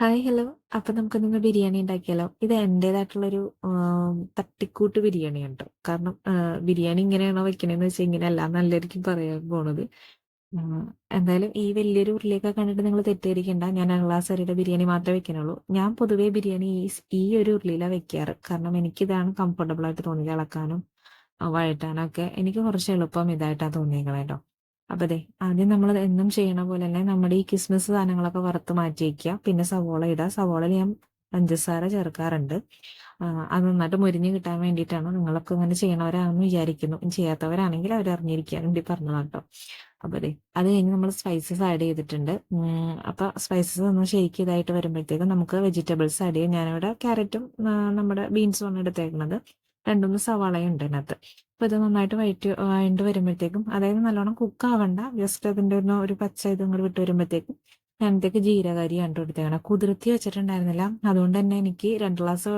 Hi hello. അപ്പൊ നമുക്കിന്ന് ബിരിയാണി ഉണ്ടാക്കിയാലോ? ഇത് എന്റേതായിട്ടുള്ളൊരു തട്ടിക്കൂട്ട് ബിരിയാണിയാണ് ട്ടോ. കാരണം ബിരിയാണി ഇങ്ങനെയാണോ വെക്കണേന്ന് വെച്ചാൽ ഇങ്ങനെയല്ല നല്ലായിരിക്കും പറയാൻ പോണത്. ഉം, എന്തായാലും ഈ വലിയൊരു ഉരുളിയൊക്കെ കണ്ടിട്ട് നിങ്ങൾ തെറ്റിദ്ധരിക്കണ്ട. ഞാൻ ഗ്ലാസ് അരിയുടെ ബിരിയാണി മാത്രമേ വെക്കണുള്ളൂ. ഞാൻ പൊതുവേ ബിരിയാണി ഈ ഒരു ഉരുളിയിലാണ് വെക്കാറ്. കാരണം എനിക്കിതാണ് കംഫർട്ടബിൾ ആയിട്ട് തോന്നിയത്. ഇളക്കാനും വഴറ്റാനും ഒക്കെ എനിക്ക് കുറച്ച് എളുപ്പം ഇതായിട്ടാണ് തോന്നിയേക്കണേ ട്ടോ. അപ്പൊ ദേ ആദ്യം നമ്മൾ എന്നും ചെയ്യണ പോലെ തന്നെ നമ്മുടെ ഈ കിസ്മിസ് സാധനങ്ങളൊക്കെ വറുത്ത് മാറ്റി വയ്ക്കുക. പിന്നെ സവോള ഇടുക. സവോളയിൽ ഞാൻ പഞ്ചസാര ചേർക്കാറുണ്ട്. അത് നന്നായിട്ട് മുരിഞ്ഞ് കിട്ടാൻ വേണ്ടിയിട്ടാണ്. നിങ്ങളൊക്കെ ഇങ്ങനെ ചെയ്യണവരാണെന്ന് വിചാരിക്കുന്നു. ചെയ്യാത്തവരാണെങ്കിൽ അവർ അറിഞ്ഞിരിക്കാൻ വേണ്ടി പറഞ്ഞതാണ് കേട്ടോ. അപ്പൊ ദേ അത് കഴിഞ്ഞ് നമ്മൾ സ്പൈസസ് ആഡ് ചെയ്തിട്ടുണ്ട്. അപ്പൊ സ്പൈസസ് ഒന്ന് ശരിക്കും ഇതായിട്ട് വരുമ്പോഴത്തേക്കും നമുക്ക് വെജിറ്റബിൾസ് ആഡ് ചെയ്യാം. ഞാനിവിടെ ക്യാരറ്റും നമ്മുടെ ബീൻസും ആണ് എടുത്തേക്കുന്നത്. രണ്ടുമൂന്ന് സവാളയും ഉണ്ട് അതിനകത്ത്. അപ്പൊ ഇത് നന്നായിട്ട് വഴണ്ട് വരുമ്പോഴത്തേക്കും, അതായത് നല്ലോണം കുക്ക് ആവണ്ട, ജസ്റ്റ് അതിന്റെ ഒരു പച്ച ഇത് ഇങ്ങോട്ട് വിട്ട് വരുമ്പോഴത്തേക്കും ഞാനത്തേക്ക് ജീരകരിയാണ് എടുത്തേക്കണം. കുതിർത്തി വെച്ചിട്ടുണ്ടായിരുന്നില്ല. അതുകൊണ്ട് തന്നെ എനിക്ക് 2 ഗ്ലാസ്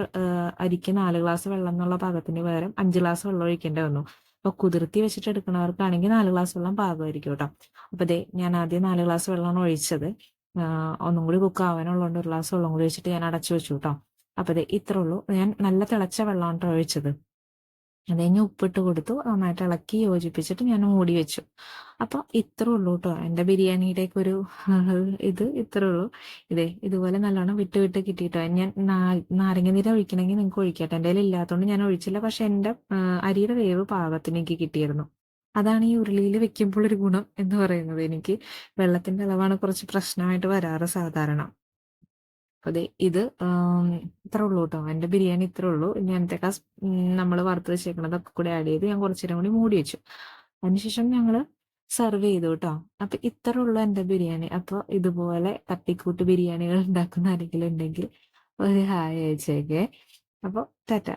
അരിക്ക് 4 ഗ്ലാസ് വെള്ളം എന്നുള്ള പാകത്തിന് പകരം 5 ഗ്ലാസ് വെള്ളം ഒഴിക്കേണ്ടി വന്നു. അപ്പൊ കുതിർത്തി വെച്ചിട്ട് എടുക്കണവർക്കാണെങ്കിൽ 4 ഗ്ലാസ് വെള്ളം പാകമായിരിക്കും കേട്ടോ. അപ്പൊ ദേ ഞാൻ ആദ്യം 4 ഗ്ലാസ് വെള്ളമാണ് ഒഴിച്ചത്. ഒന്നും കൂടി കുക്ക് ആവാനുള്ളതുകൊണ്ട് 1 ഗ്ലാസ് വെള്ളം കൂടി വെച്ചിട്ട് ഞാൻ അടച്ചു വെച്ചു കേട്ടോ. അപ്പൊ ദേ ഇത്രേ ഉള്ളൂ. ഞാൻ നല്ല തിളച്ച വെള്ളമാണ് ട്ടോ ഒഴിച്ചത്. അത് കഴിഞ്ഞ് ഉപ്പിട്ട് കൊടുത്തു. നന്നായിട്ട് ഇളക്കി യോജിപ്പിച്ചിട്ട് ഞാൻ മൂടി വെച്ചു. അപ്പൊ ഇത്രേ ഉള്ളൂ കേട്ടോ എൻ്റെ ബിരിയാണിയുടെയൊക്കെ ഒരു ഇത് ഇത്രേ ഉള്ളൂ. ഇതുപോലെ നല്ലോണം വിട്ട് വിട്ട് കിട്ടിയിട്ടോ. ഞാൻ നാരങ്ങ നീര് ഒഴിക്കണമെങ്കിൽ നിങ്ങൾക്ക് ഒഴിക്കട്ടെ. എൻ്റെ കയ്യിൽ ഇല്ലാത്തതുകൊണ്ട് ഞാൻ ഒഴിച്ചില്ല. പക്ഷെ എൻ്റെ അരിയുടെ വേവ് പാകത്തിന് എനിക്ക് കിട്ടിയിരുന്നു. അതാണ് ഈ ഉരുളിയിൽ വെക്കുമ്പോൾ ഒരു ഗുണം എന്ന് പറയുന്നത്. എനിക്ക് വെള്ളത്തിന്റെ അളവാണ് കുറച്ച് പ്രശ്നമായിട്ട് വരാറ് സാധാരണ. അതെ ഇത് ഇത്രേ ഉള്ളൂ കേട്ടോ. എൻ്റെ ബിരിയാണി ഇത്രേ ഉള്ളൂ. ഇങ്ങനത്തെ നമ്മൾ വറുത്ത് വെച്ചേക്കണതൊക്കെ കൂടെ ആഡ് ചെയ്ത് ഞാൻ കുറച്ചു നേരം കൂടി മൂടി വെച്ചു. അതിനുശേഷം ഞങ്ങള് സെർവ് ചെയ്തു കേട്ടോ. അപ്പൊ ഇത്രേ ഉള്ളൂ എൻ്റെ ബിരിയാണി. അപ്പൊ ഇതുപോലെ തട്ടിക്കൂട്ട് ബിരിയാണികൾ ഉണ്ടാക്കുന്ന ആരെങ്കിലും ഉണ്ടെങ്കിൽ ഒരു ഹായ് അയച്ചേക്കേ. അപ്പൊ ടാറ്റ.